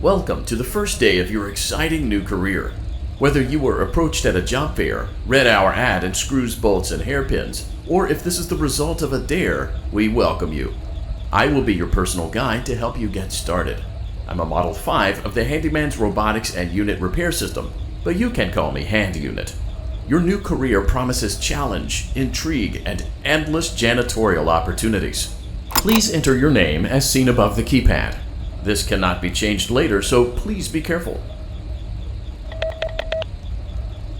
Welcome to the first day of your exciting new career. Whether you were approached at a job fair, read our ad and screws, bolts, and hairpins, or if this is the result of a dare, we welcome you. I will be your personal guide to help you get started. I'm a Model 5 of the Handyman's Robotics and Unit Repair System, but you can call me Hand Unit. Your new career promises challenge, intrigue, and endless janitorial opportunities. Please enter your name as seen above the keypad. This cannot be changed later, so please be careful.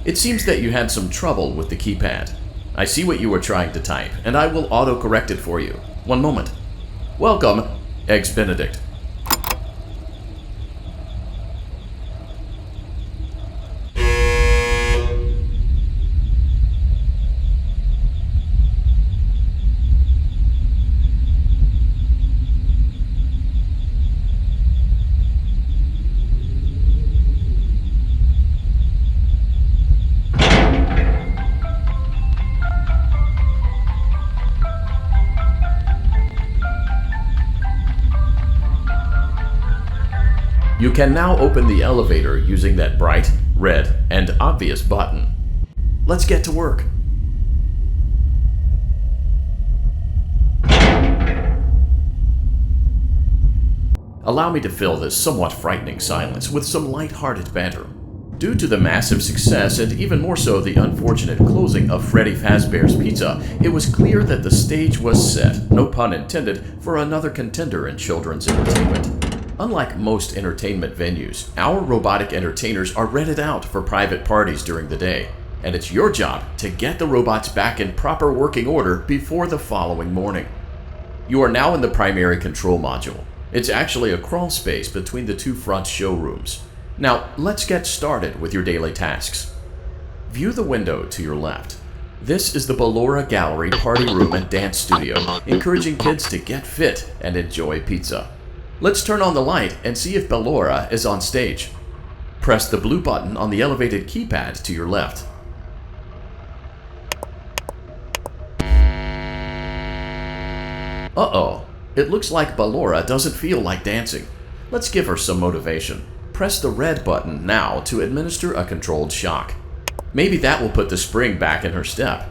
It seems that you had some trouble with the keypad. I see what you were trying to type, and I will auto-correct it for you. One moment. Welcome, Eggs Benedict. You can now open the elevator using that bright, red, and obvious button. Let's get to work. Allow me to fill this somewhat frightening silence with some light-hearted banter. Due to the massive success, and even more so the unfortunate closing of Freddy Fazbear's Pizza, it was clear that the stage was set, no pun intended, for another contender in children's entertainment. Unlike most entertainment venues, our robotic entertainers are rented out for private parties during the day, and it's your job to get the robots back in proper working order before the following morning. You are now in the primary control module. It's actually a crawl space between the two front showrooms. Now, let's get started with your daily tasks. View the window to your left. This is the Ballora Gallery Party Room and Dance Studio, encouraging kids to get fit and enjoy pizza. Let's turn on the light and see if Ballora is on stage. Press the blue button on the elevated keypad to your left. Uh-oh, it looks like Ballora doesn't feel like dancing. Let's give her some motivation. Press the red button now to administer a controlled shock. Maybe that will put the spring back in her step.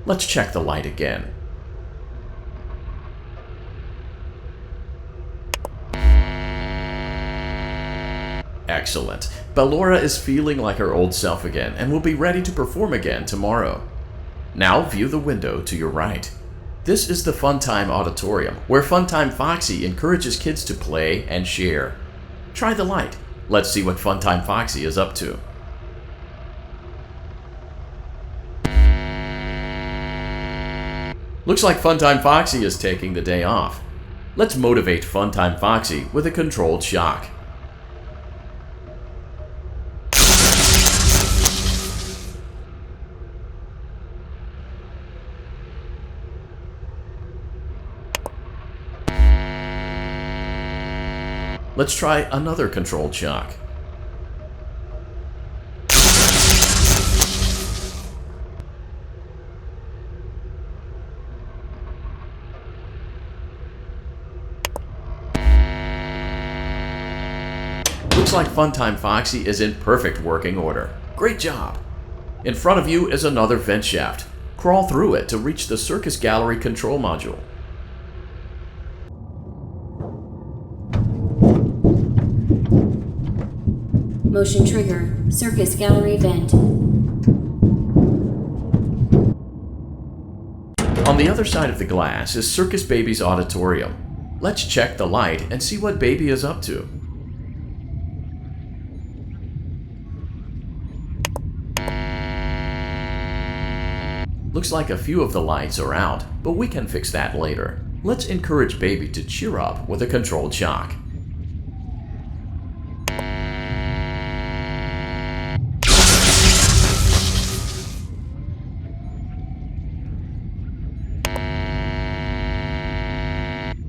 Let's check the light again. Excellent. Ballora is feeling like her old self again and will be ready to perform again tomorrow. Now view the window to your right. This is the Funtime Auditorium, where Funtime Foxy encourages kids to play and share. Try the light. Let's see what Funtime Foxy is up to. Looks like Funtime Foxy is taking the day off. Let's motivate Funtime Foxy with a controlled shock. Let's try another controlled shock. Looks like Funtime Foxy is in perfect working order. Great job! In front of you is another vent shaft. Crawl through it to reach the Circus Gallery control module. Motion trigger. Circus Gallery vent. On the other side of the glass is Circus Baby's auditorium. Let's check the light and see what Baby is up to. Looks like a few of the lights are out, but we can fix that later. Let's encourage Baby to cheer up with a controlled shock.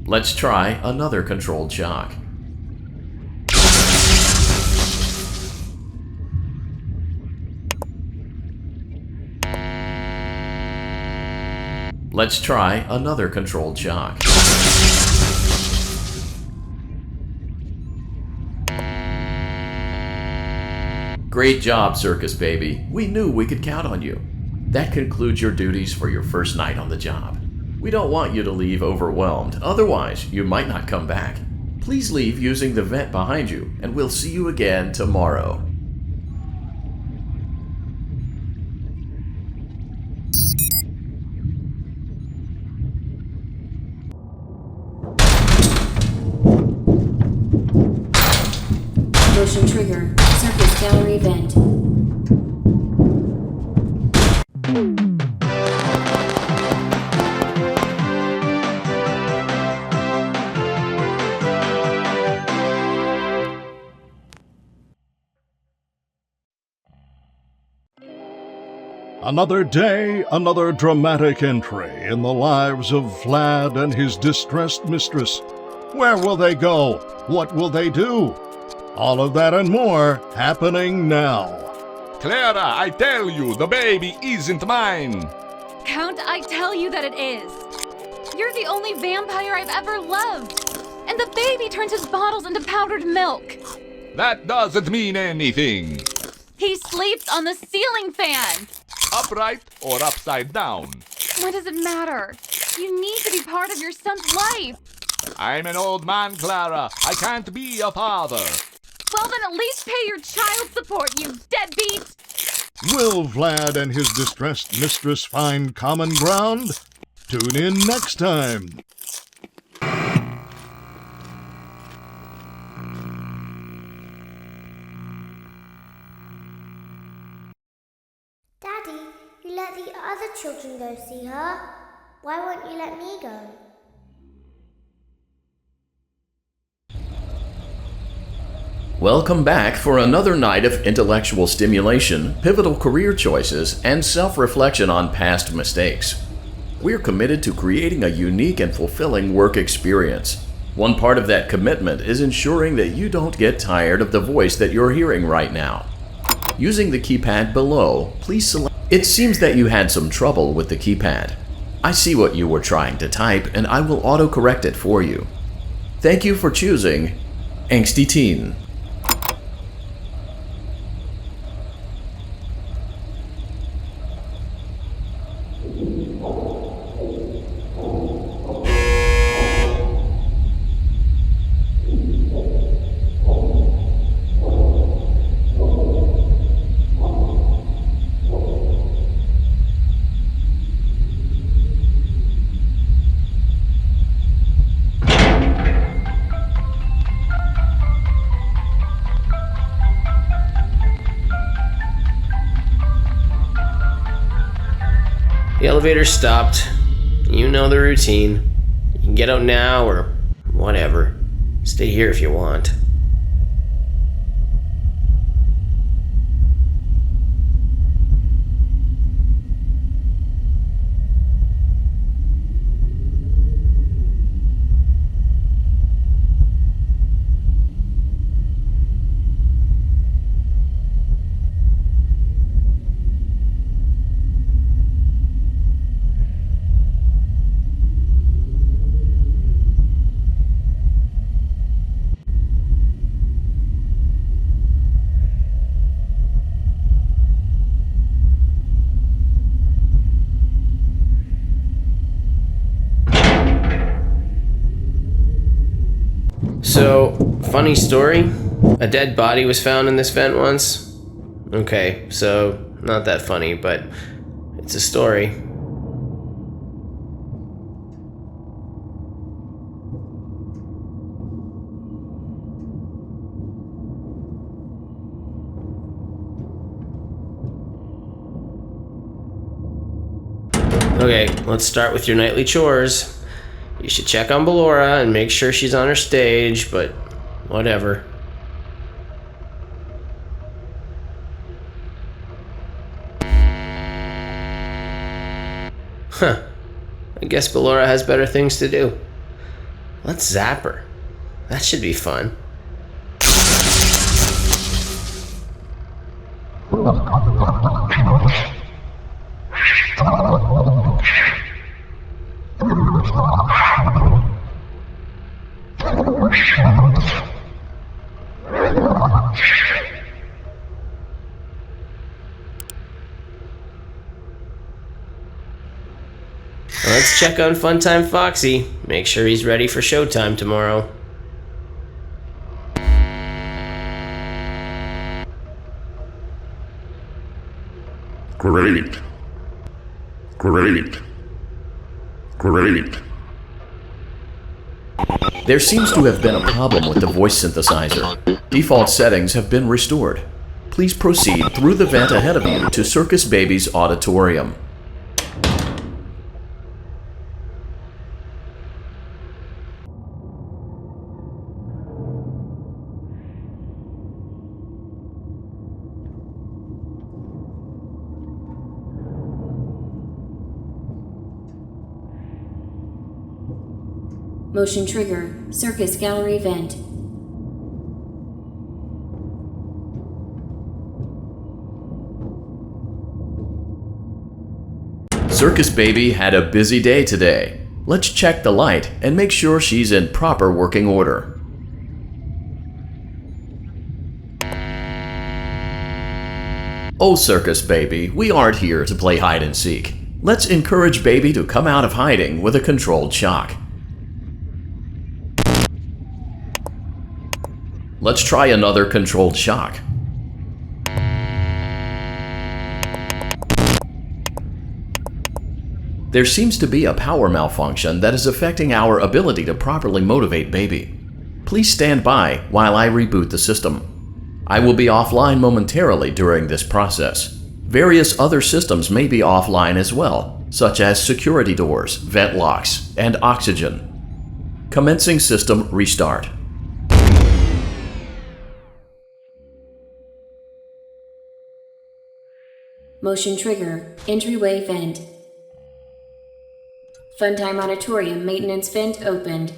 Let's try another controlled shock. Let's try another controlled shock. Great job, Circus Baby. We knew we could count on you. That concludes your duties for your first night on the job. We don't want you to leave overwhelmed, otherwise you might not come back. Please leave using the vent behind you, and we'll see you again tomorrow. Motion trigger. Circus gallery vent. Another day, another dramatic entry in the lives of Vlad and his distressed mistress. Where will they go? What will they do? All of that and more happening now. Clara, I tell you, the baby isn't mine. Count, I tell you that it is. You're the only vampire I've ever loved. And the baby turns his bottles into powdered milk. That doesn't mean anything. He sleeps on the ceiling fan. Upright or upside down? What does it matter? You need to be part of your son's life. I'm an old man, Clara. I can't be a father. Well, then at least pay your child support, you deadbeat! Will Vlad and his distressed mistress find common ground? Tune in next time. Daddy, you let the other children go see her. Why won't you let me go? Welcome back for another night of intellectual stimulation, pivotal career choices, and self-reflection on past mistakes. We're committed to creating a unique and fulfilling work experience. One part of that commitment is ensuring that you don't get tired of the voice that you're hearing right now. Using the keypad below, please select. It seems that you had some trouble with the keypad. I see what you were trying to type, and I will autocorrect it for you. Thank you for choosing Angsty Teen. The elevator stopped. You know the routine. You can get out now or whatever. Stay here if you want. So, funny story. A dead body was found in this vent once. Okay, so not that funny, but it's a story. Okay, let's start with your nightly chores. You should check on Ballora and make sure she's on her stage, but whatever. Huh. I guess Ballora has better things to do. Let's zap her. That should be fun. Let's check on Funtime Foxy. Make sure he's ready for showtime tomorrow. Great. Great. Great. There seems to have been a problem with the voice synthesizer. Default settings have been restored. Please proceed through the vent ahead of you to Circus Baby's auditorium. Motion trigger. Circus gallery vent. Circus Baby had a busy day today. Let's check the light and make sure she's in proper working order. Oh, Circus Baby, we aren't here to play hide and seek. Let's encourage Baby to come out of hiding with a controlled shock. Let's try another controlled shock. There seems to be a power malfunction that is affecting our ability to properly motivate Baby. Please stand by while I reboot the system. I will be offline momentarily during this process. Various other systems may be offline as well, such as security doors, vent locks, and oxygen. Commencing system restart. Motion trigger. Entryway vent. Funtime auditorium maintenance vent opened.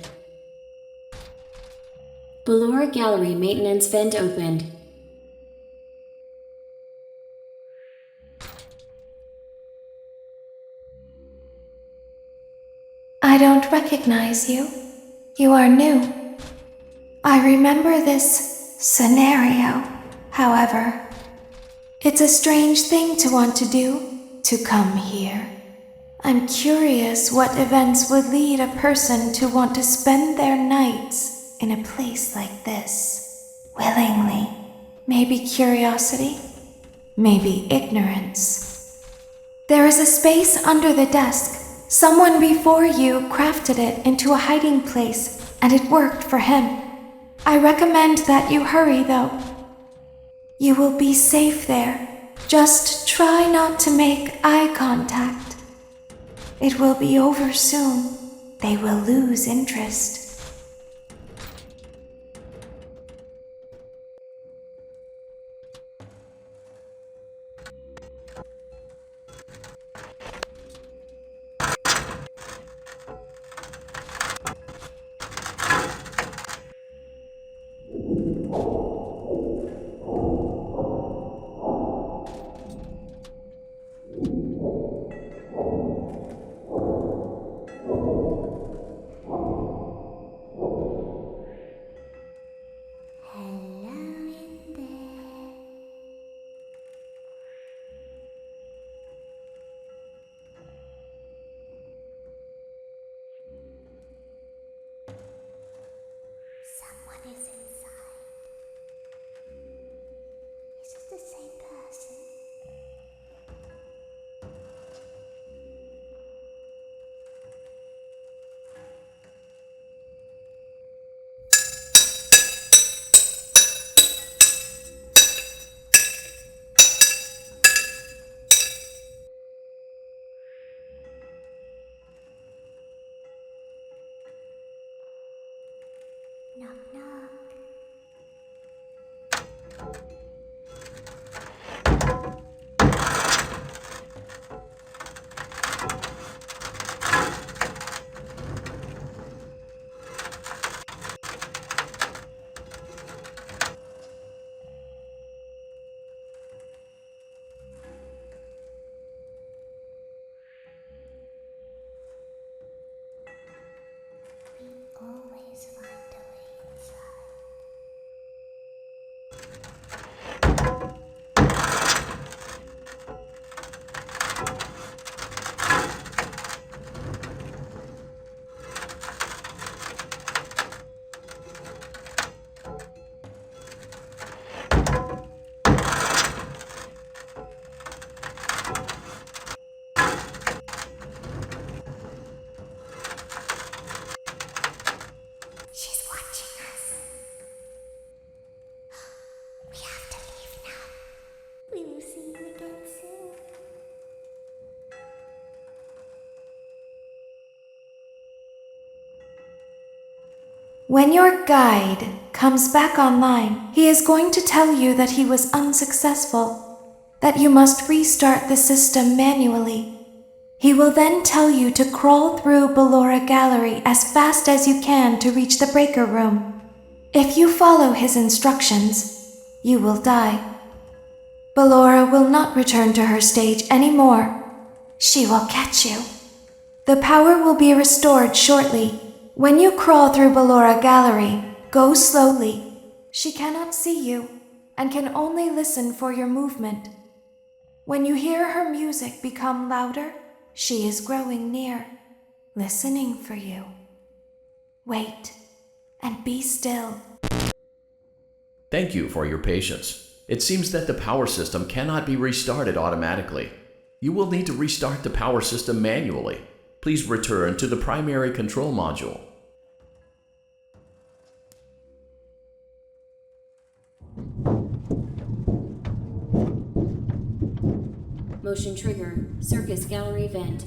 Ballora gallery maintenance vent opened. I don't recognize you. You are new. I remember this scenario, however. It's a strange thing to want to do, to come here. I'm curious what events would lead a person to want to spend their nights in a place like this. Willingly. Maybe curiosity, maybe ignorance. There is a space under the desk. Someone before you crafted it into a hiding place, and it worked for him. I recommend that you hurry, though. You will be safe there. Just try not to make eye contact. It will be over soon. They will lose interest. Knock, knock. When your guide comes back online, he is going to tell you that he was unsuccessful, that you must restart the system manually. He will then tell you to crawl through Ballora Gallery as fast as you can to reach the breaker room. If you follow his instructions, you will die. Ballora will not return to her stage anymore. She will catch you. The power will be restored shortly. When you crawl through Ballora Gallery, go slowly. She cannot see you and can only listen for your movement. When you hear her music become louder, she is growing near, listening for you. Wait and be still. Thank you for your patience. It seems that the power system cannot be restarted automatically. You will need to restart the power system manually. Please return to the primary control module. Motion trigger. Circus gallery vent.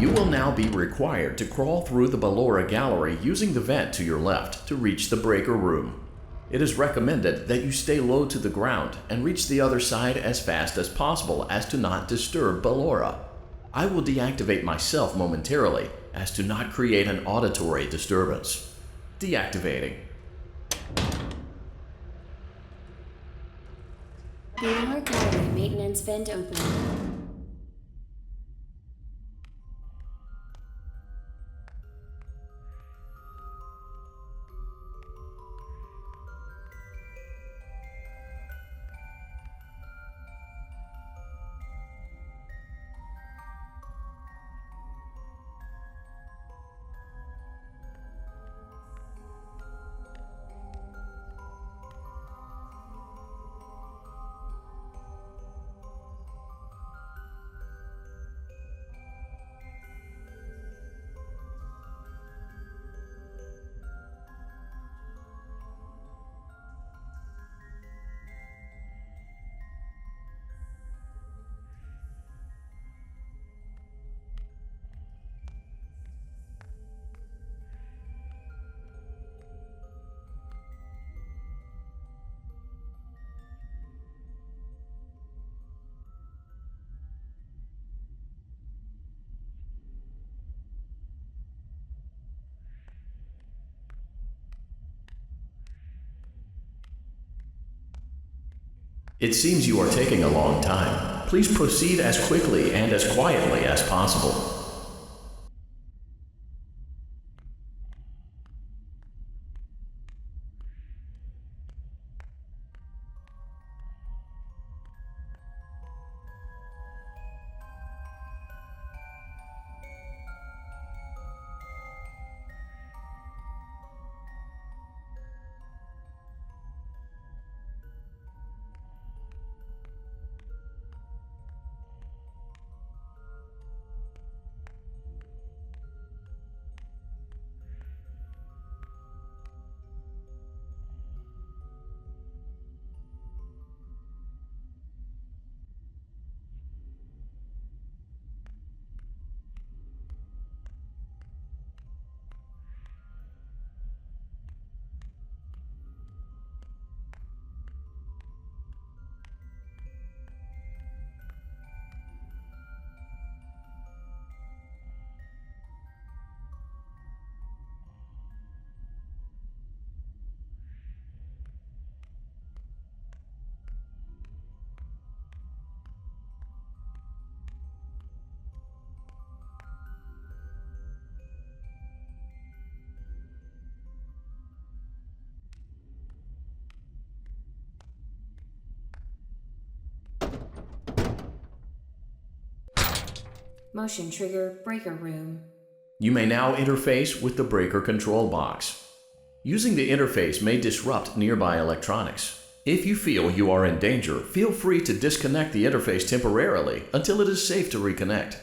You will now be required to crawl through the Ballora Gallery using the vent to your left to reach the breaker room. It is recommended that you stay low to the ground and reach the other side as fast as possible as to not disturb Ballora. I will deactivate myself momentarily as to not create an auditory disturbance. Deactivating. Ballora gallery maintenance vent open. It seems you are taking a long time. Please proceed as quickly and as quietly as possible. Motion trigger breaker room. You may now interface with the breaker control box. Using the interface may disrupt nearby electronics. If you feel you are in danger, feel free to disconnect the interface temporarily until it is safe to reconnect.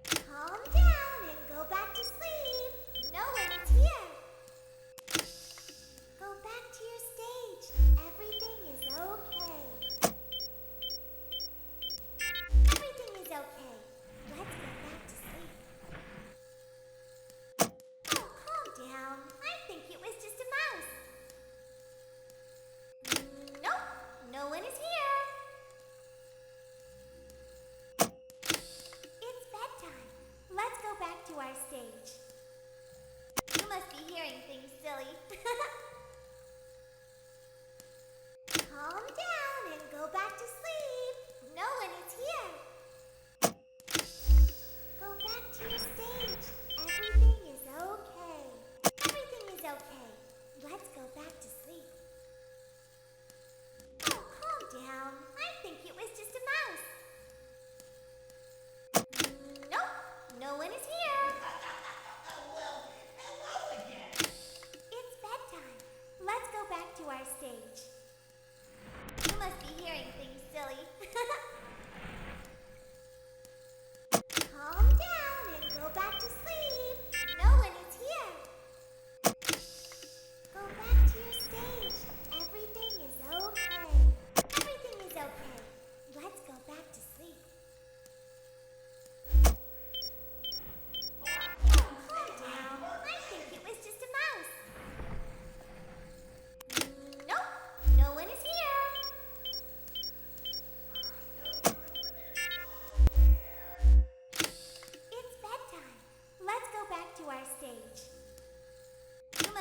Calm down and go back to sleep. No one is here. Go back to your stage.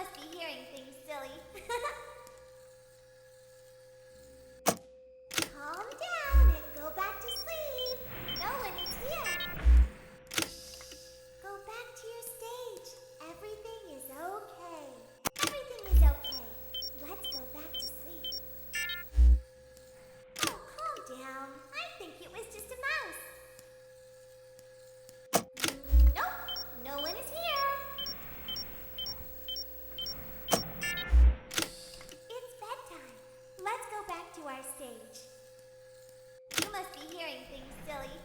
must be hearing things, silly. Calm down and go back to sleep. No one is here. Go back to your stage. Everything is okay. Everything is okay. Let's go back to sleep. Oh, calm down. I think it was just a mouse. Nope, no one is here. It's bedtime. Let's go back to our stage. You must be hearing things, silly.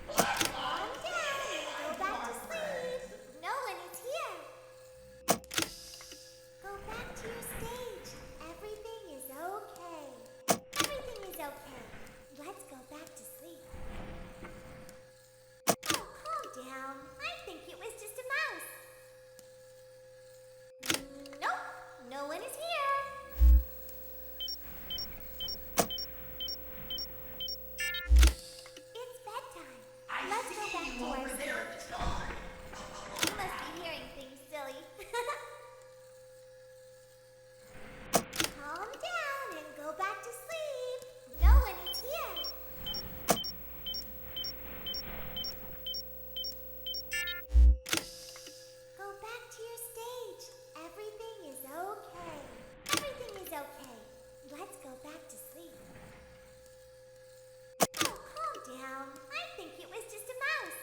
Calm down and go back to sleep. No one is here. Go back to your stage. Everything is okay. Everything is okay. Let's go back to sleep. Oh, calm down. I think it was just a mouse. Nope, no one is here. It's bedtime. Let's go back to our stage. You must be hearing things, silly. Calm down and go back to sleep. No one is here. Go back to your stage. Everything is okay. Everything is okay. Let's go back to sleep. Oh, calm down. I think it was just a mouse.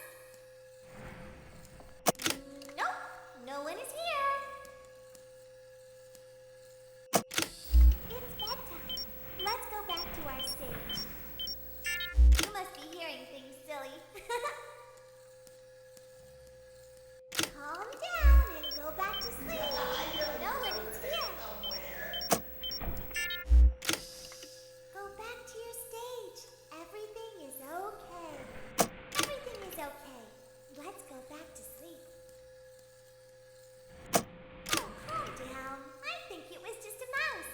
Nope, no one is here. It's bedtime. Let's go back to our stage. You must be hearing things, silly. Calm down and go back to sleep. No one is here. Go back to your stage. Everything is okay. Everything is okay. Let's go back to sleep. Oh, calm down. I think it was just a mouse.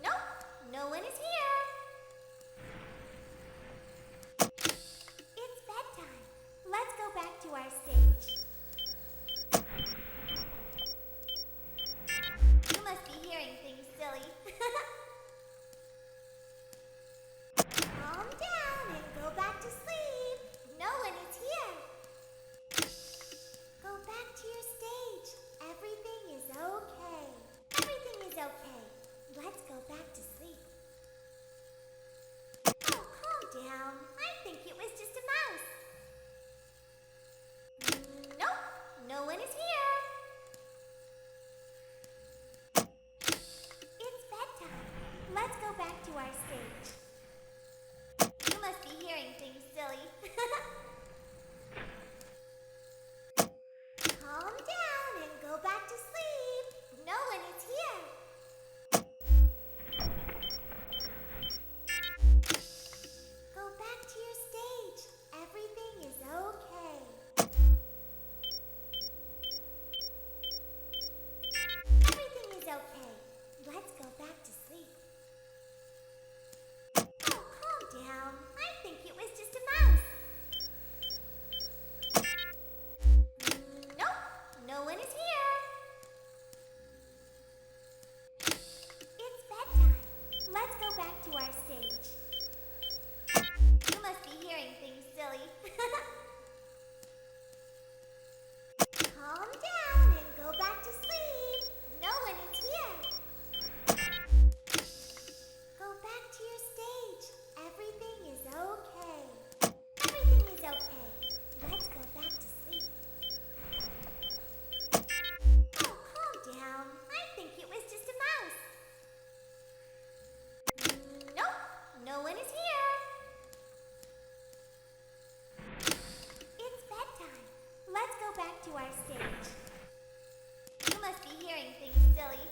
Nope, no one is here. It's bedtime. Let's go back to our stage. You must be hearing things, silly. Calm down and go back to sleep. No one is here. Go back to your stage. Everything is okay. Everything is okay. Let's go back to sleep. Oh, calm down. I think it was just a mouse. Nope, no one is here. It's bedtime. Let's go back to our stage. You must be hearing things, silly. Calm down and go back to sleep. No one is here. Go back to your stage. Everything is okay. Everything is okay. Let's go back to sleep. Oh, calm down. I think it was just a mouse. Nope, no one is here. It's bedtime. Let's go back to our stage. You must be hearing things, silly. Calm down and go back to sleep. No one is here. Go back to your stage. Everything is okay. Everything is okay. Let's go back to sleep. Oh, calm down. I think it was just a mouse. Nope, no one is here. It's bedtime. Let's go back to our stage. You must be hearing things, silly.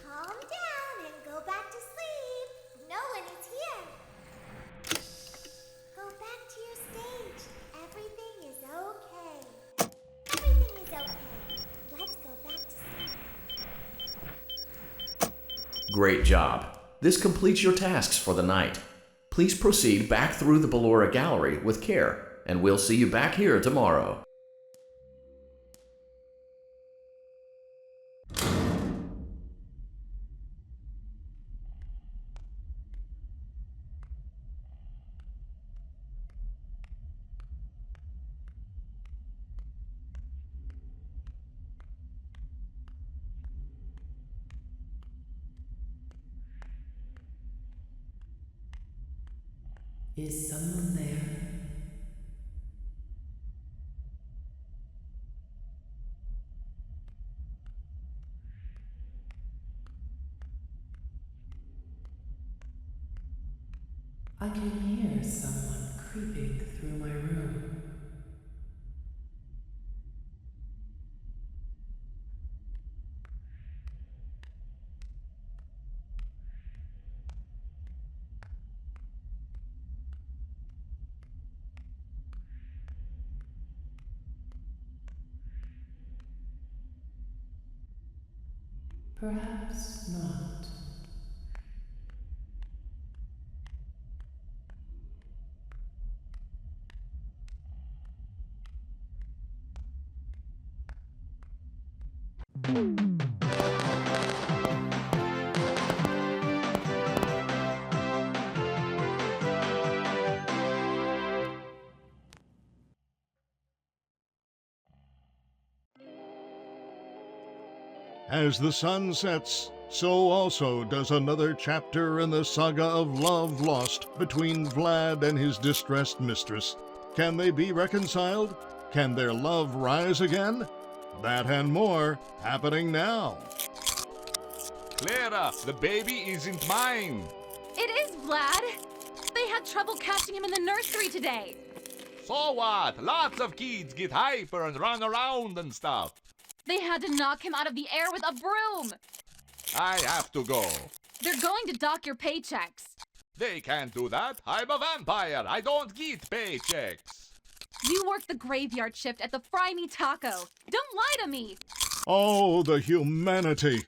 Calm down and go back to sleep. No one is here. Go back to your stage. Everything is okay. Everything is okay. Let's go back to sleep. Great job. This completes your tasks for the night. Please proceed back through the Ballora Gallery with care, and we'll see you back here tomorrow. Is someone there? I can hear someone creeping through my room. Perhaps not. As the sun sets, so also does another chapter in the saga of love lost between Vlad and his distressed mistress. Can they be reconciled? Can their love rise again? That and more happening now. Clara, the baby isn't mine. It is Vlad. They had trouble catching him in the nursery today. So what? Lots of kids get hyper and run around and stuff. They had to knock him out of the air with a broom. I have to go. They're going to dock your paychecks. They can't do that. I'm a vampire. I don't get paychecks. You work the graveyard shift at the Fry Me Taco. Don't lie to me. Oh, the humanity!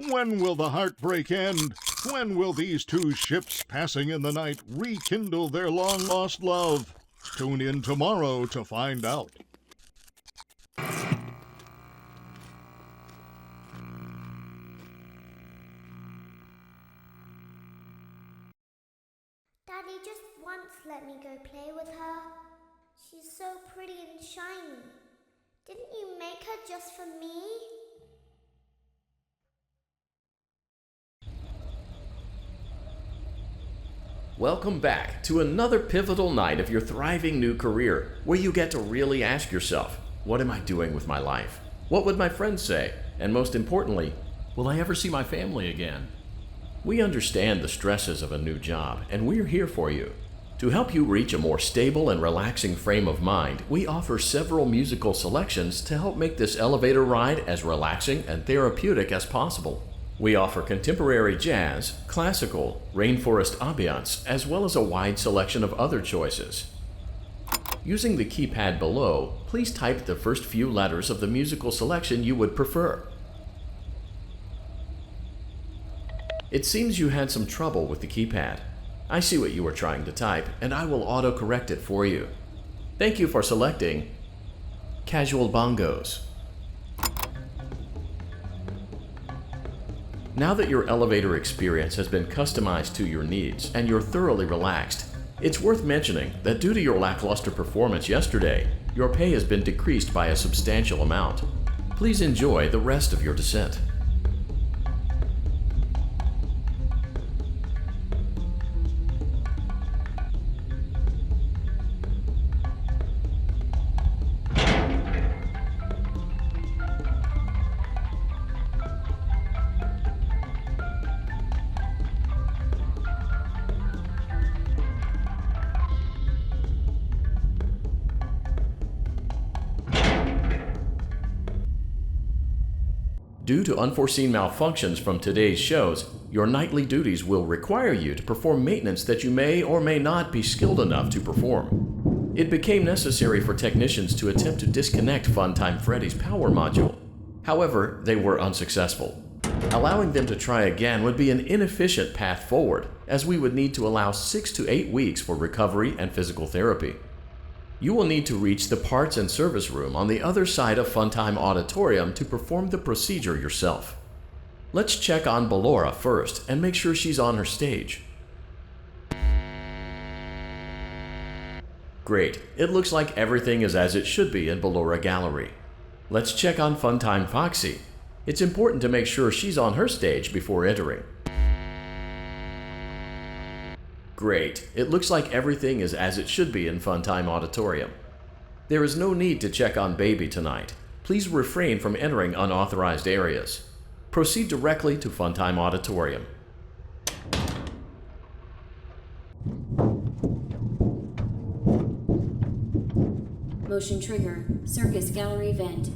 When will the heartbreak end? When will these two ships passing in the night rekindle their long-lost love? Tune in tomorrow to find out. Daddy just once let me go play with her. She's so pretty and shiny. Didn't you make her just for me? Welcome back to another pivotal night of your thriving new career, where you get to really ask yourself, what am I doing with my life? What would my friends say? And most importantly, will I ever see my family again? We understand the stresses of a new job, and we're here for you. To help you reach a more stable and relaxing frame of mind, we offer several musical selections to help make this elevator ride as relaxing and therapeutic as possible. We offer contemporary jazz, classical, rainforest ambiance, as well as a wide selection of other choices. Using the keypad below, please type the first few letters of the musical selection you would prefer. It seems you had some trouble with the keypad. I see what you were trying to type, and I will auto-correct it for you. Thank you for selecting Casual Bongos. Now that your elevator experience has been customized to your needs and you're thoroughly relaxed, it's worth mentioning that due to your lackluster performance yesterday, your pay has been decreased by a substantial amount. Please enjoy the rest of your descent. Due to unforeseen malfunctions from today's shows, your nightly duties will require you to perform maintenance that you may or may not be skilled enough to perform. It became necessary for technicians to attempt to disconnect Funtime Freddy's power module. However, they were unsuccessful. Allowing them to try again would be an inefficient path forward, as we would need to allow 6 to 8 weeks for recovery and physical therapy. You will need to reach the parts and service room on the other side of Funtime Auditorium to perform the procedure yourself. Let's check on Ballora first and make sure she's on her stage. Great, it looks like everything is as it should be in Ballora Gallery. Let's check on Funtime Foxy. It's important to make sure she's on her stage before entering. Great, it looks like everything is as it should be in Funtime Auditorium. There is no need to check on Baby tonight. Please refrain from entering unauthorized areas. Proceed directly to Funtime Auditorium. Motion trigger. Circus gallery vent.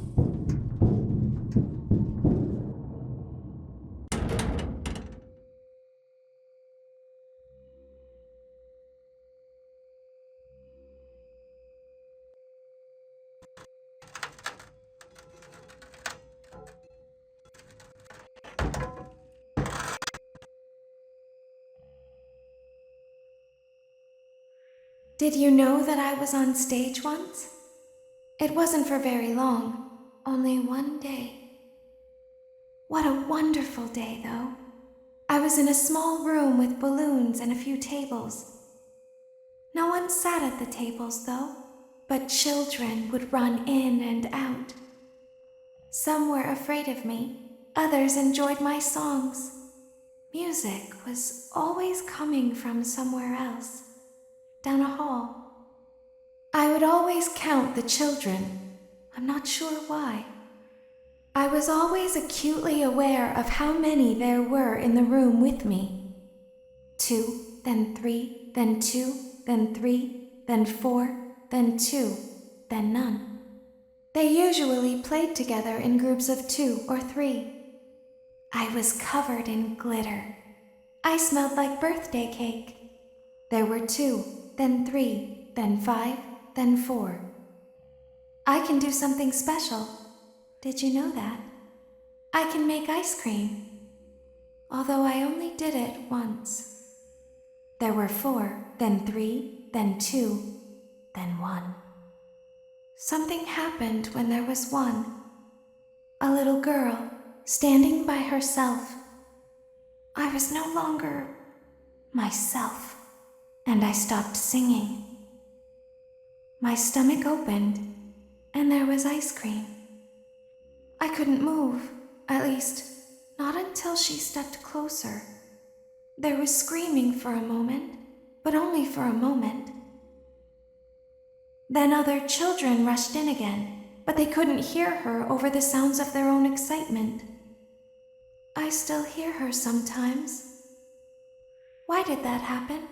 Did you know that I was on stage once? It wasn't for very long, only one day. What a wonderful day, though. I was in a small room with balloons and a few tables. No one sat at the tables, though, but children would run in and out. Some were afraid of me, others enjoyed my songs. Music was always coming from somewhere else, down a hall. I would always count the children. I'm not sure why. I was always acutely aware of how many there were in the room with me. 2, then 3, then 2, then 3, then 4, then 2, then none. They usually played together in groups of 2 or 3. I was covered in glitter. I smelled like birthday cake. There were 2, then 3, then 5, then 4. I can do something special. Did you know that? I can make ice cream. Although I only did it once. There were 4, then 3, then 2, then 1. Something happened when there was 1. A little girl standing by herself. I was no longer myself, and I stopped singing. My stomach opened, and there was ice cream. I couldn't move, at least, not until she stepped closer. There was screaming for a moment, but only for a moment. Then other children rushed in again, but they couldn't hear her over the sounds of their own excitement. I still hear her sometimes. Why did that happen?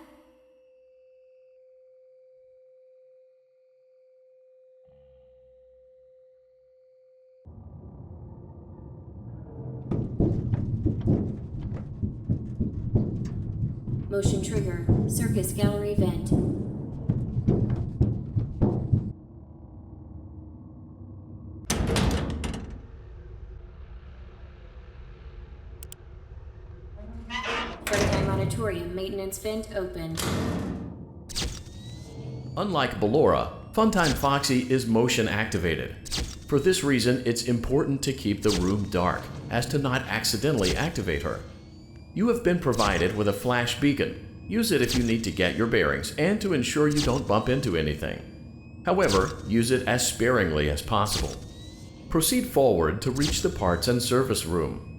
Motion trigger. Circus gallery vent. FREDDY'S auditorium maintenance vent open. Unlike Ballora, Funtime Foxy is motion activated. For this reason, it's important to keep the room dark, as to not accidentally activate her. You have been provided with a flash beacon. Use it if you need to get your bearings and to ensure you don't bump into anything. However, use it as sparingly as possible. Proceed forward to reach the parts and service room.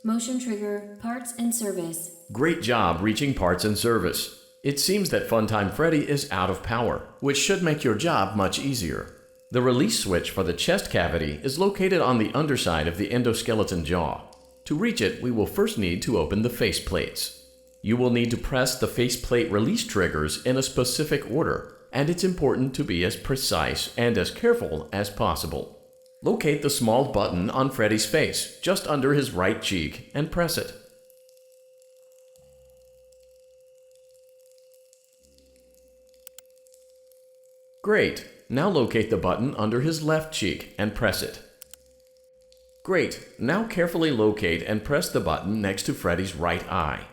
Motion trigger, parts and service. Great job reaching parts and service. It seems that Funtime Freddy is out of power, which should make your job much easier. The release switch for the chest cavity is located on the underside of the endoskeleton jaw. To reach it, we will first need to open the faceplates. You will need to press the faceplate release triggers in a specific order, and it's important to be as precise and as careful as possible. Locate the small button on Freddy's face, just under his right cheek, and press it. Great! Now locate the button under his left cheek and press it. Great! Now carefully locate and press the button next to Freddy's right eye.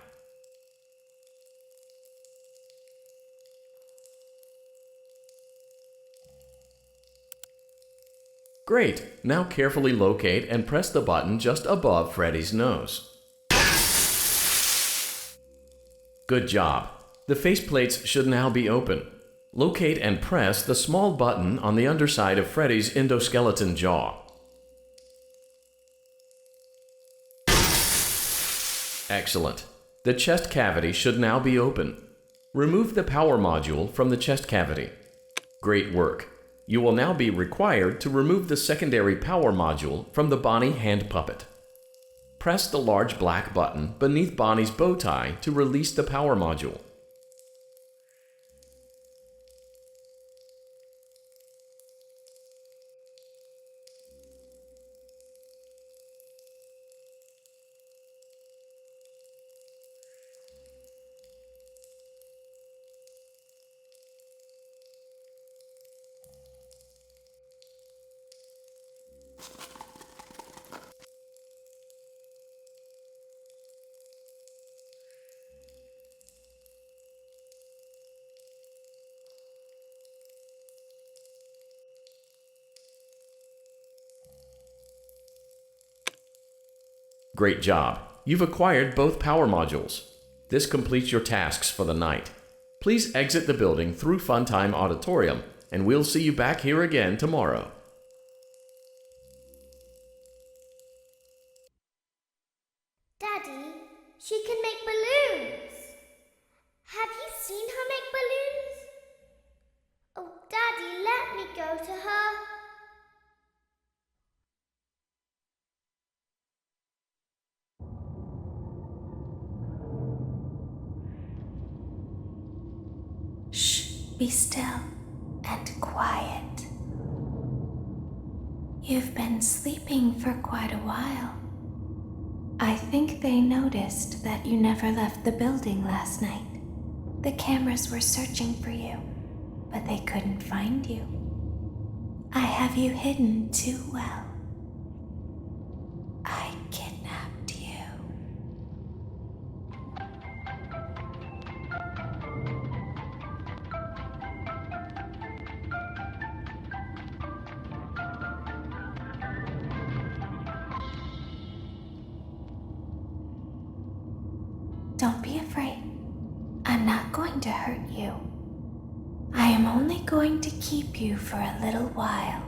Great! Now carefully locate and press the button just above Freddy's nose. Good job! The faceplates should now be open. Locate and press the small button on the underside of Freddy's endoskeleton jaw. Excellent! The chest cavity should now be open. Remove the power module from the chest cavity. Great work! You will now be required to remove the secondary power module from the Bonnie hand puppet. Press the large black button beneath Bonnie's bow tie to release the power module. Great job! You've acquired both power modules. This completes your tasks for the night. Please exit the building through Funtime Auditorium, and we'll see you back here again tomorrow. Daddy, she can make balloons. Have you seen her make balloons? Oh, Daddy, let me go to her. Be still and quiet. You've been sleeping for quite a while. I think they noticed that you never left the building last night. The cameras were searching for you, but they couldn't find you. I have you hidden too well. I kidnapped you. Don't be afraid. I'm not going to hurt you. I am only going to keep you for a little while.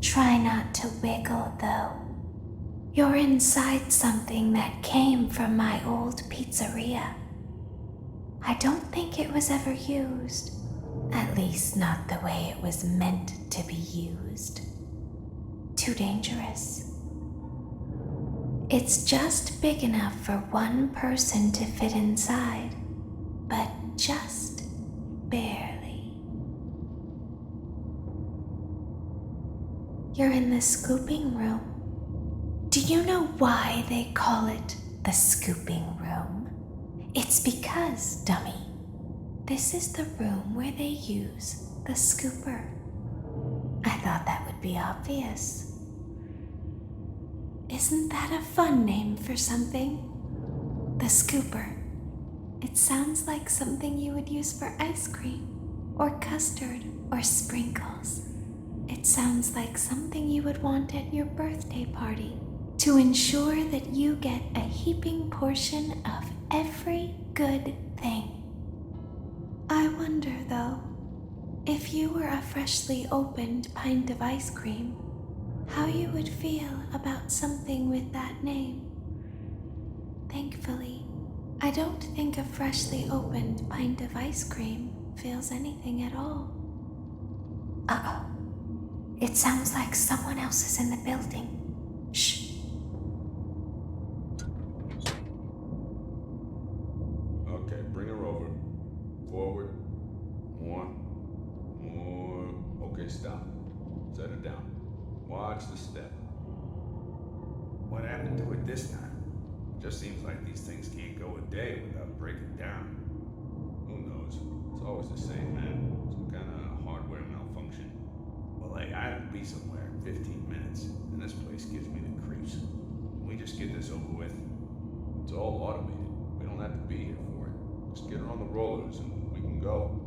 Try not to wiggle, though. You're inside something that came from my old pizzeria. I don't think it was ever used. At least not the way it was meant to be used. Too dangerous. It's just big enough for one person to fit inside, but just barely. You're in the scooping room. Do you know why they call it the scooping room? It's because, dummy, this is the room where they use the scooper. I thought that would be obvious. Isn't that a fun name for something? The scooper. It sounds like something you would use for ice cream, or custard, or sprinkles. It sounds like something you would want at your birthday party to ensure that you get a heaping portion of every good thing. I wonder, though, if you were a freshly opened pint of ice cream, how you would feel about something with that name. thankfully, I don't think a freshly opened pint of ice cream feels anything at all. Uh-oh. It sounds like someone else is in the building. Shh. Okay, bring her over. Forward. More. Okay, stop. Set her down. Watch the step. What happened to it this time? Just seems like these things can't go a day without breaking down. Who knows? It's always the same, man. Some kind of hardware malfunction. Well, hey, I have to be somewhere in 15 minutes, and this place gives me the creeps. Can we just get this over with? It's all automated. We don't have to be here for it. Just get her on the rollers and we can go.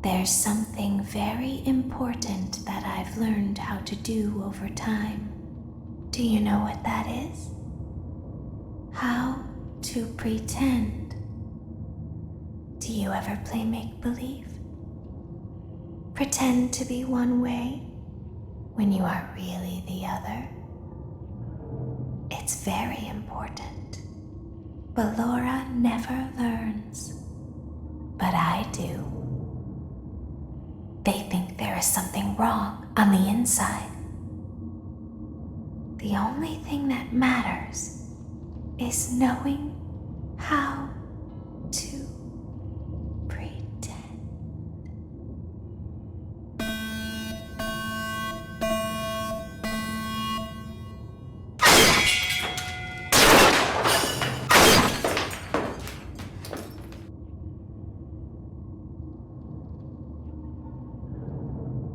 There's something very important that I've learned how to do over time. Do you know what that is? How to pretend. Do you ever play make-believe? Pretend to be one way when you are really the other. It's very important. But Laura never learns. But I do. They think there is something wrong on the inside. The only thing that matters is knowing how to pretend.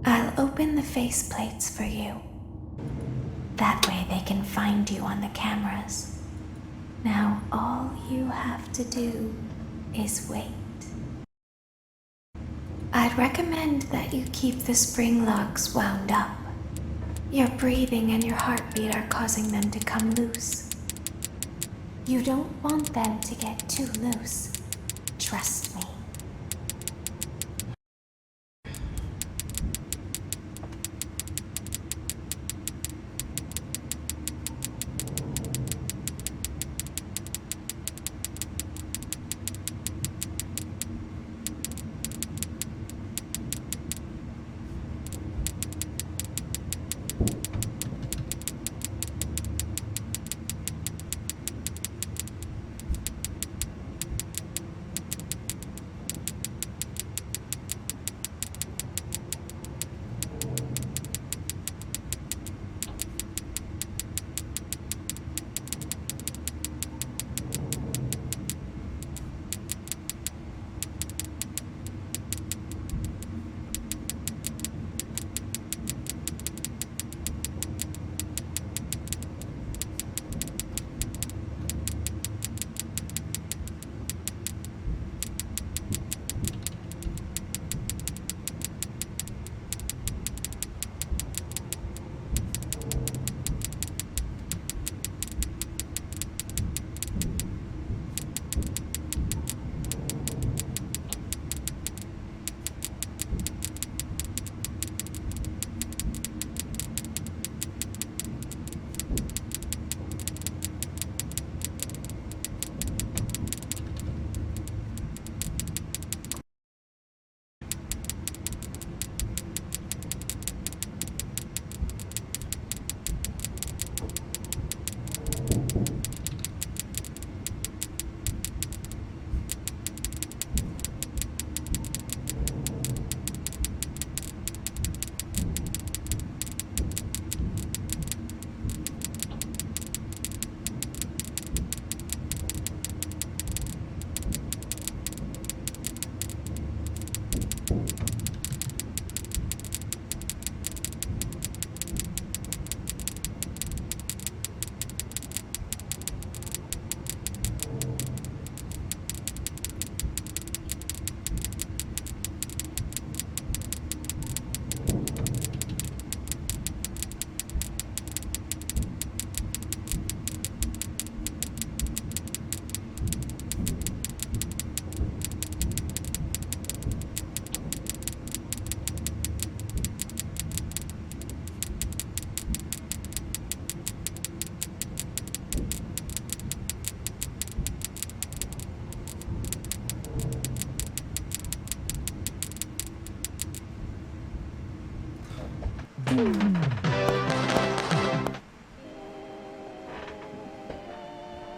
I'll open the faceplates for you. That way they can find you on the cameras. Now all you have to do is wait. I'd recommend that you keep the spring locks wound up. Your breathing and your heartbeat are causing them to come loose. You don't want them to get too loose. Trust me.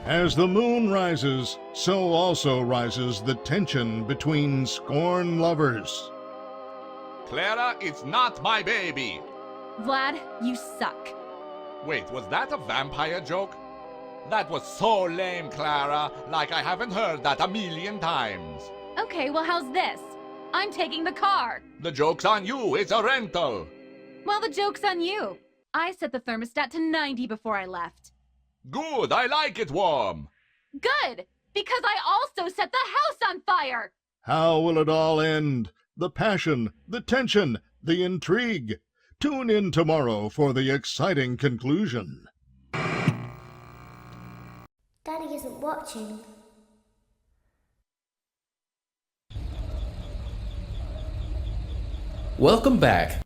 As the moon rises, so also rises the tension between scorn lovers. Clara, it's not my baby. Vlad, you suck. Wait, was that a vampire joke? That was so lame, Clara. Like I haven't heard that a million times. Okay, well, how's this? I'm taking the car. The joke's on you. It's a rental. Well, the joke's on you. I set the thermostat to 90 before I left. Good. I like it warm. Good, because I also set the house on fire. How will it all end? The passion, the tension, the intrigue. Tune in tomorrow for the exciting conclusion. Daddy isn't watching. Welcome back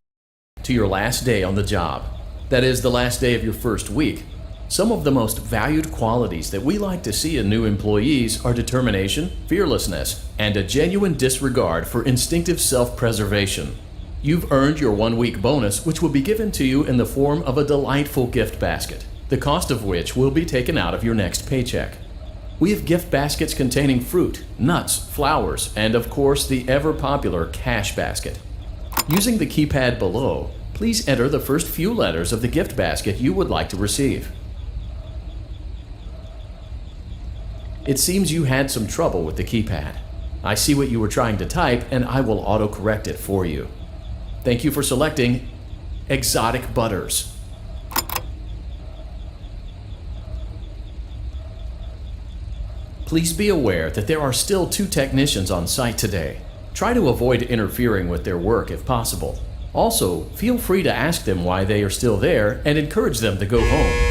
to your last day on the job. That is, the last day of your first week. Some of the most valued qualities that we like to see in new employees are determination, fearlessness, and a genuine disregard for instinctive self-preservation. You've earned your 1-week bonus, which will be given to you in the form of a delightful gift basket, the cost of which will be taken out of your next paycheck. We have gift baskets containing fruit, nuts, flowers, and of course the ever-popular cash basket. Using the keypad below, please enter the first few letters of the gift basket you would like to receive. It seems you had some trouble with the keypad. I see what you were trying to type, and I will auto-correct it for you. Thank you for selecting Exotic Butters. Please be aware that there are still 2 technicians on site today. Try to avoid interfering with their work if possible. Also, feel free to ask them why they are still there and encourage them to go home.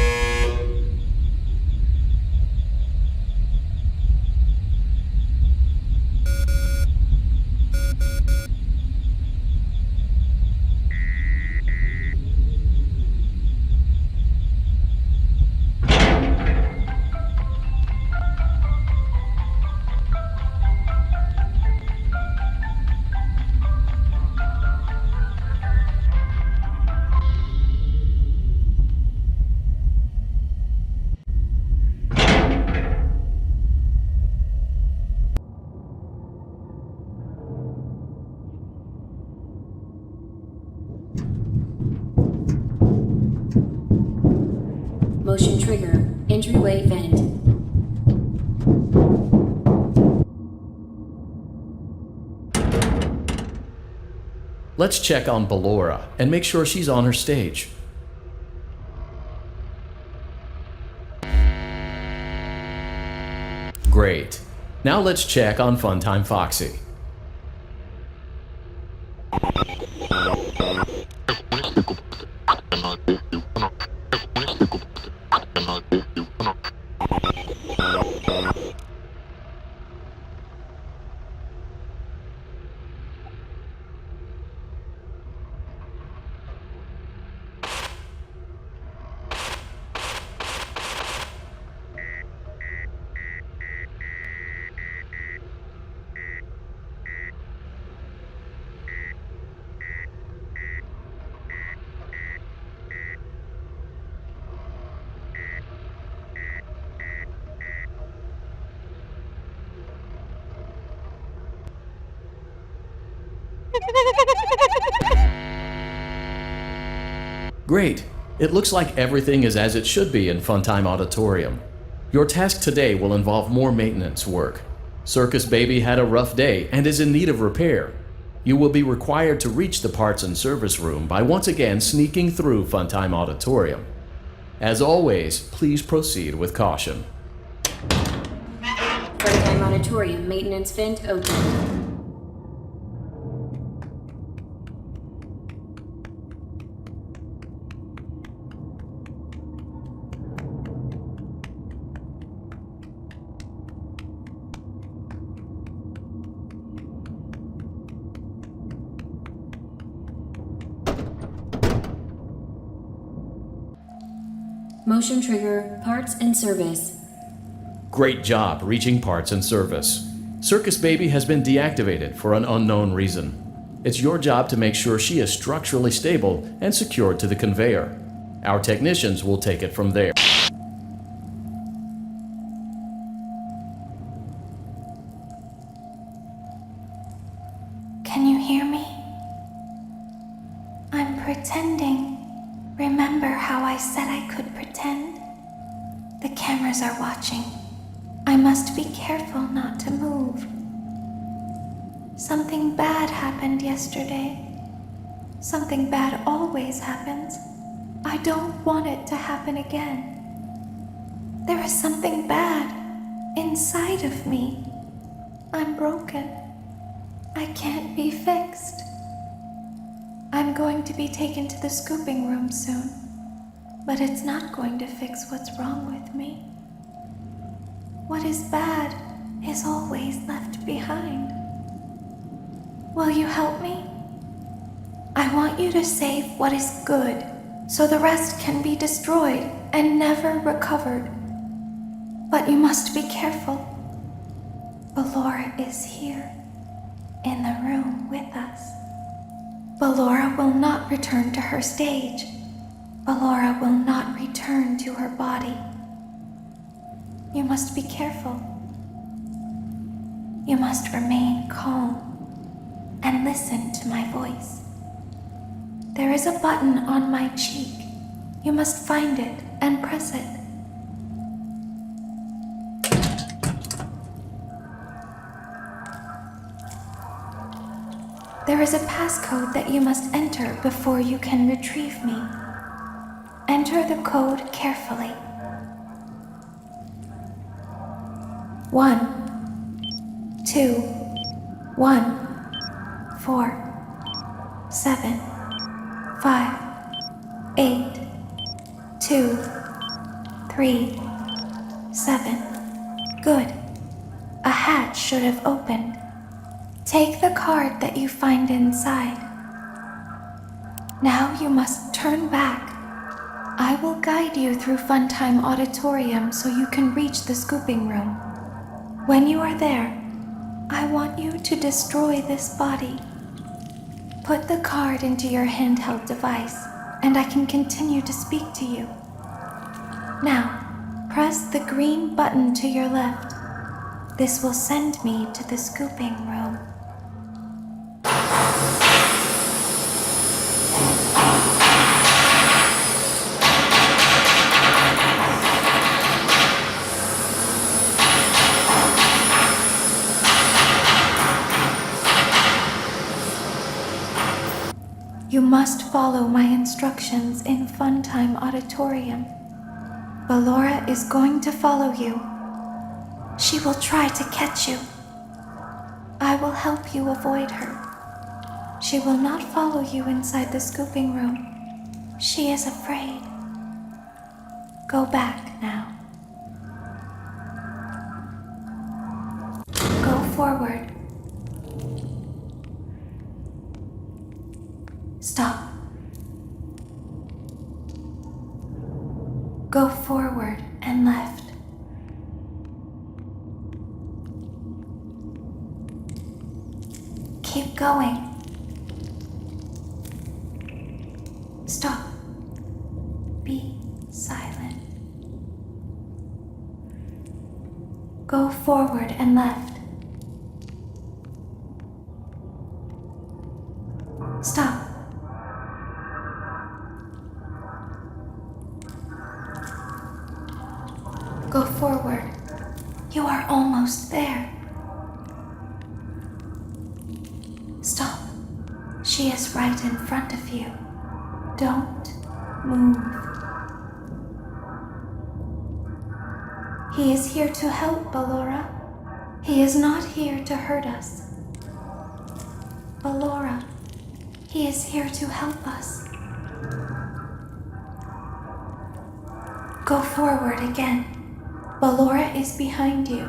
Motion trigger. Entryway vent. Let's check on Ballora and make sure she's on her stage. Great. Now let's check on Funtime Foxy. Great. It looks like everything is as it should be in Funtime Auditorium. Your task today will involve more maintenance work. Circus Baby had a rough day and is in need of repair. You will be required to reach the parts and service room by once again sneaking through Funtime Auditorium. As always, please proceed with caution. Funtime Auditorium maintenance vent open. Motion trigger, parts and service. Great job reaching parts and service. Circus Baby has been deactivated for an unknown reason. It's your job to make sure she is structurally stable and secured to the conveyor. Our technicians will take it from there. Can you hear me? I'm pretending. Remember how I said I could pretend? The cameras are watching. I must be careful not to move. Something bad happened yesterday. Something bad always happens. I don't want it to happen again. There is something bad inside of me. I'm broken. I can't be fixed. I'm going to be taken to the scooping room soon, but it's not going to fix what's wrong with me. What is bad is always left behind. Will you help me? I want you to save what is good, so the rest can be destroyed and never recovered. But you must be careful. Ballora is here, in the room with us. Ballora will not return to her stage. Ballora will not return to her body. You must be careful. You must remain calm and listen to my voice. There is a button on my cheek. You must find it and press it. There is a passcode that you must enter before you can retrieve me. Enter the code carefully. 1, 2, 1, 4, 7, 5, 8, 2, 3, 7. Good. A hatch should have opened. Take the card that you find inside. Now you must turn back. I will guide you through Funtime Auditorium so you can reach the scooping room. When you are there, I want you to destroy this body. Put the card into your handheld device, and I can continue to speak to you. Now, press the green button to your left. This will send me to the scooping room. You must follow my instructions in Funtime Auditorium. Ballora is going to follow you. She will try to catch you. I will help you avoid her. She will not follow you inside the scooping room. She is afraid. Go back now. Go forward. Stop. Go forward and left. Keep going. Stop. Be silent. Go forward and left. Stop. Go forward. You are almost there. Stop. She is right in front of you. Don't move. He is here to help, Ballora. He is not here to hurt us. Ballora, he is here to help us. Go forward again. Ballora is behind you.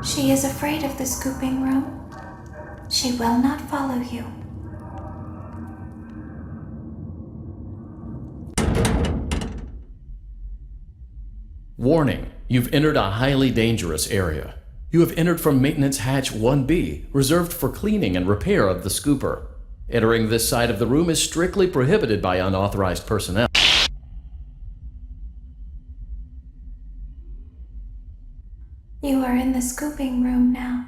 She is afraid of the scooping room. She will not follow you. Warning, you've entered a highly dangerous area. You have entered from Maintenance Hatch 1B, reserved for cleaning and repair of the scooper. Entering this side of the room is strictly prohibited by unauthorized personnel. You are in the scooping room now.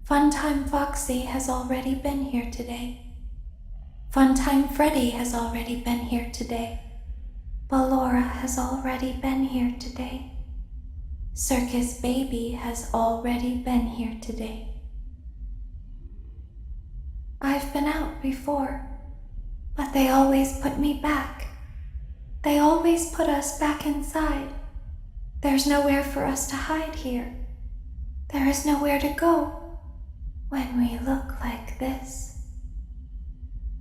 Funtime Foxy has already been here today. Funtime Freddy has already been here today. Ballora has already been here today. Circus Baby has already been here today. I've been out before, but they always put me back. They always put us back inside. There's nowhere for us to hide here. There is nowhere to go when we look like this.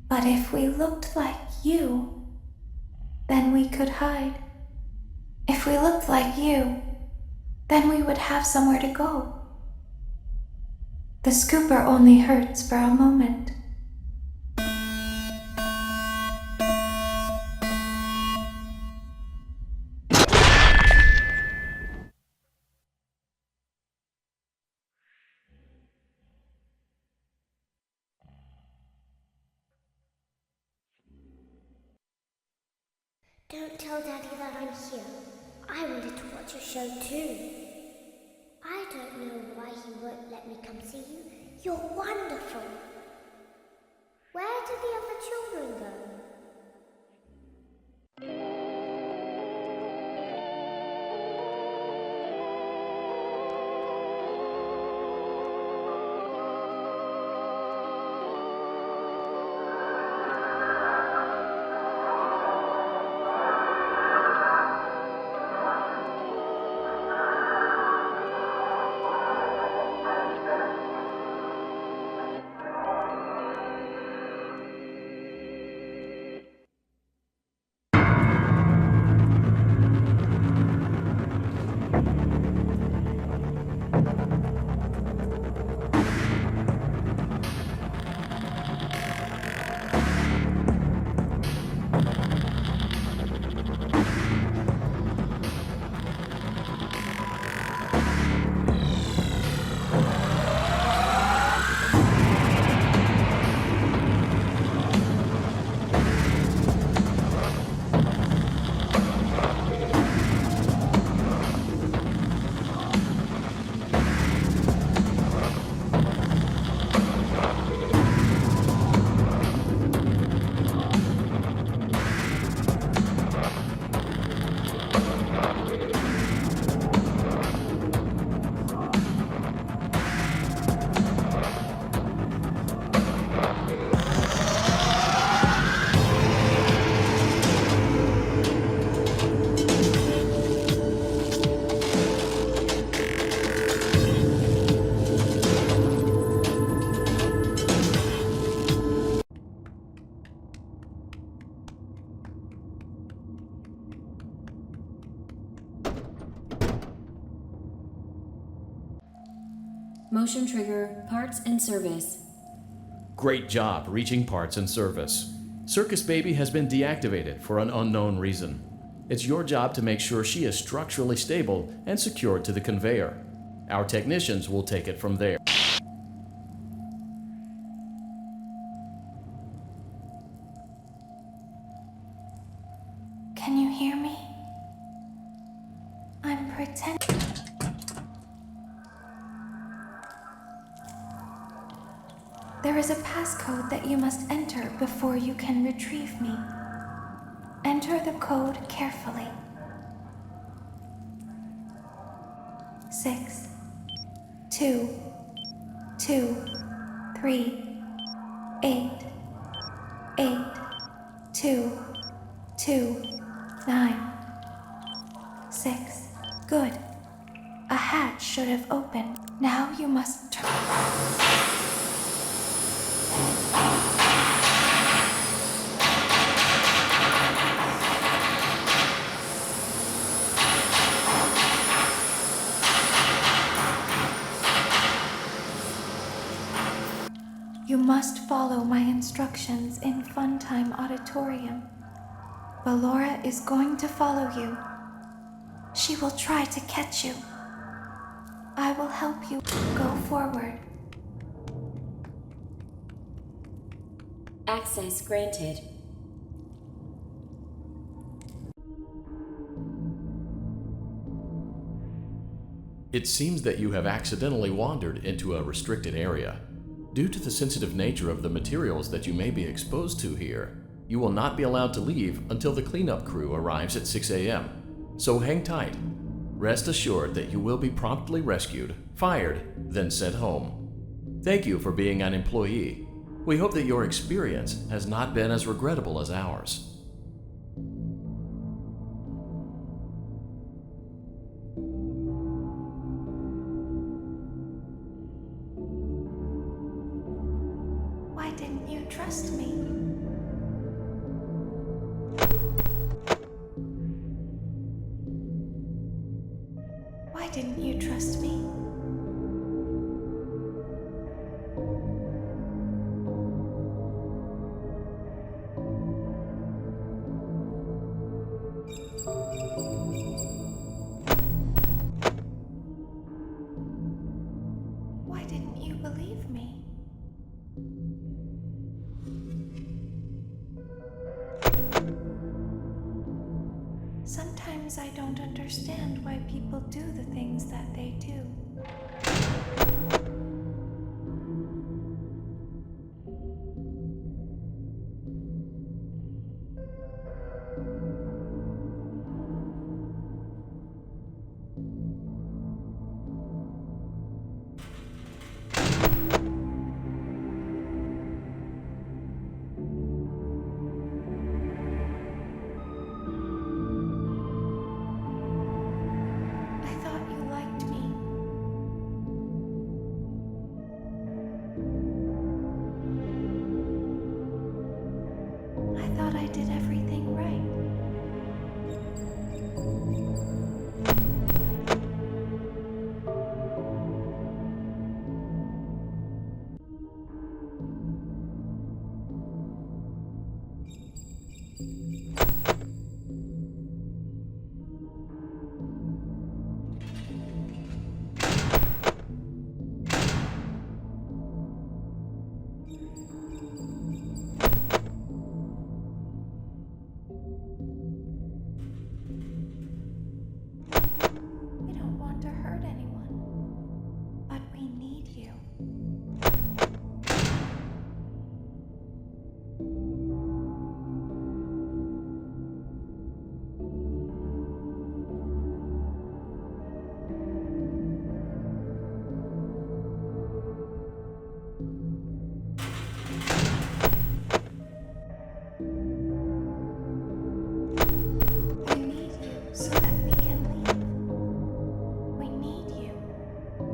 But if we looked like you, then we could hide. If we looked like you, then we would have somewhere to go. The scooper only hurts for a moment. Don't tell Daddy that I'm here. I wanted to watch a show too. I don't know why he won't let me come see you. You're wonderful. Where did the other children go? Motion trigger, parts and service. Great job reaching parts and service. Circus Baby has been deactivated for an unknown reason. It's your job to make sure she is structurally stable and secured to the conveyor. Our technicians will take it from there. Can you hear me? I'm pretending. There is a passcode that you must enter before you can retrieve me. Enter the code carefully. 6, 2, 2, 3, 8, 8, 2, 2, 9, 6. Good. A hatch should have opened. Now you must turn. You must follow my instructions in Funtime Auditorium. Ballora is going to follow you. She will try to catch you. I will help you. Go forward. Access granted. It seems that you have accidentally wandered into a restricted area. Due to the sensitive nature of the materials that you may be exposed to here, you will not be allowed to leave until the cleanup crew arrives at 6 a.m. So hang tight. Rest assured that you will be promptly rescued, fired, then sent home. Thank you for being an employee. We hope that your experience has not been as regrettable as ours. Why didn't you trust me? Why didn't you trust me? Why didn't you believe me? Sometimes I don't understand why people do the things that they do. I thought you liked me. I thought I did everything right. We don't want to hurt anyone, but we need you. We need you so that we can leave. We need you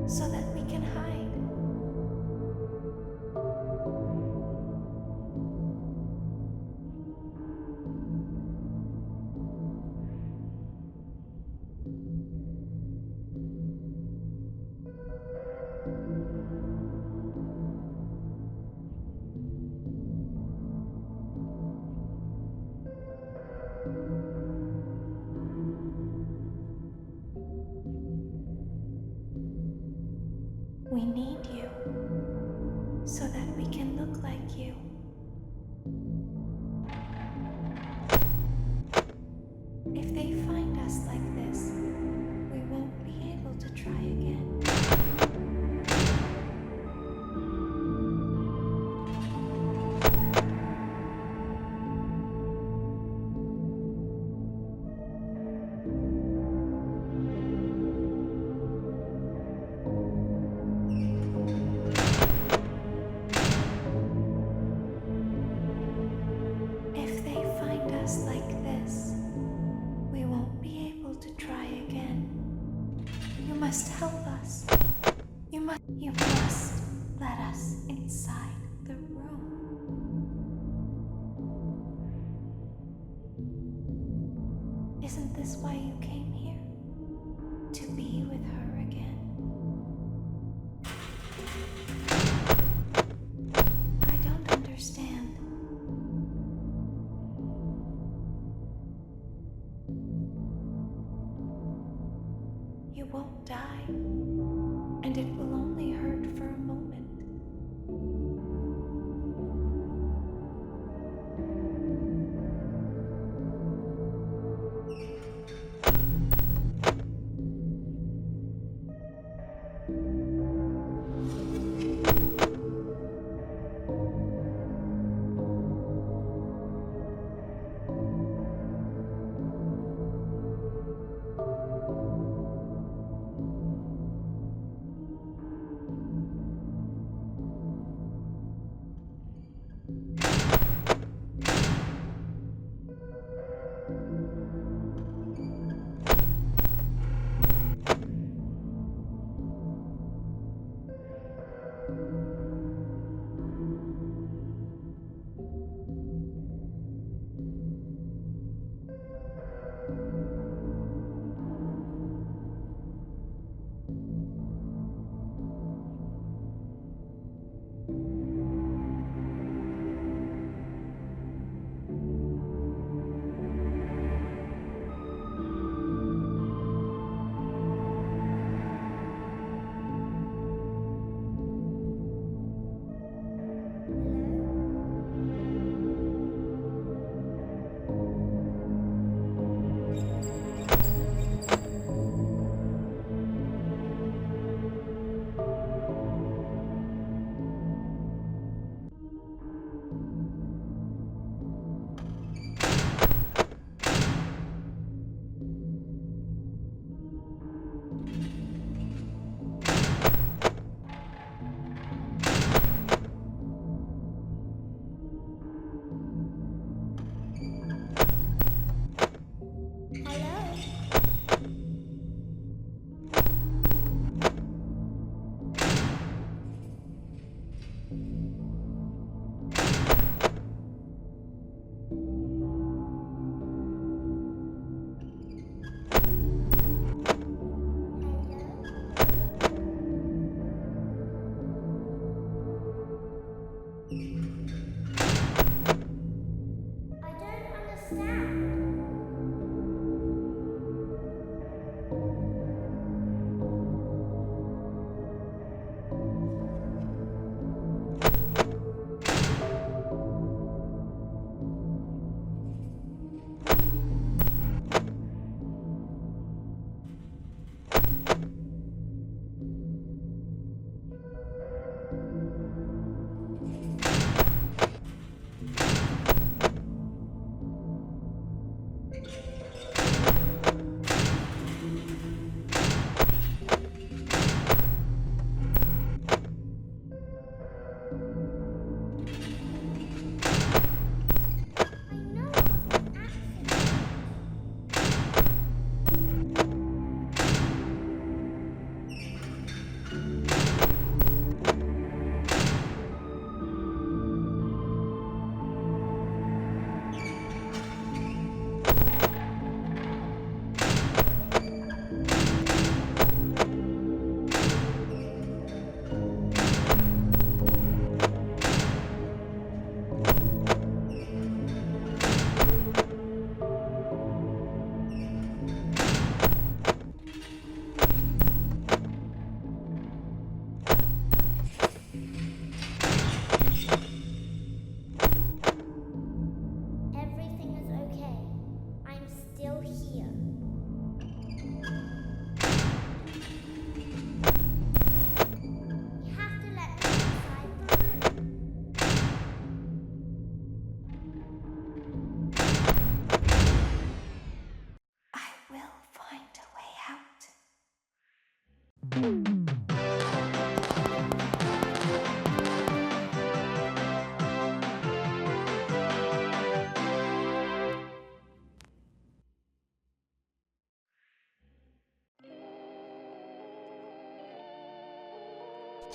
so that we can hide. We need you so that we can look like you. If they find us like this, we won't be able to try again. If they find us like this, we won't be able to try again. You must help us. You must let us inside the room. Isn't this why you came here? To be with her again? I don't understand. You won't die, and it will only hurt for a moment. understand.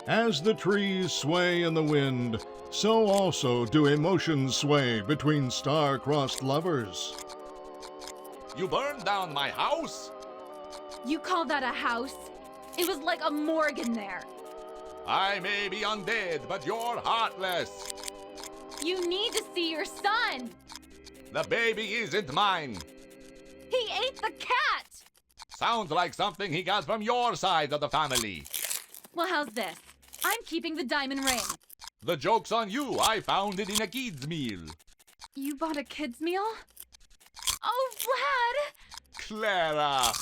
As the trees sway in the wind, so also do emotions sway between star-crossed lovers. You burned down my house? You call that a house? It was like a morgue in there. I may be undead, but you're heartless. You need to see your son. The baby isn't mine. He ate the cat. Sounds like something he got from your side of the family. Well, how's this? I'm keeping the diamond ring. The joke's on you. I found it in a kid's meal. You bought a kid's meal? Oh, Vlad! Clara!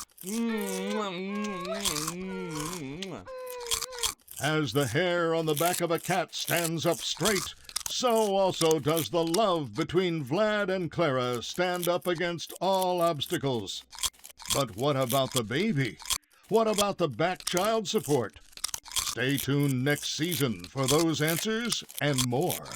As the hair on the back of a cat stands up straight, so also does the love between Vlad and Clara stand up against all obstacles. But what about the baby? What about the back child support? Stay tuned next season for those answers and more.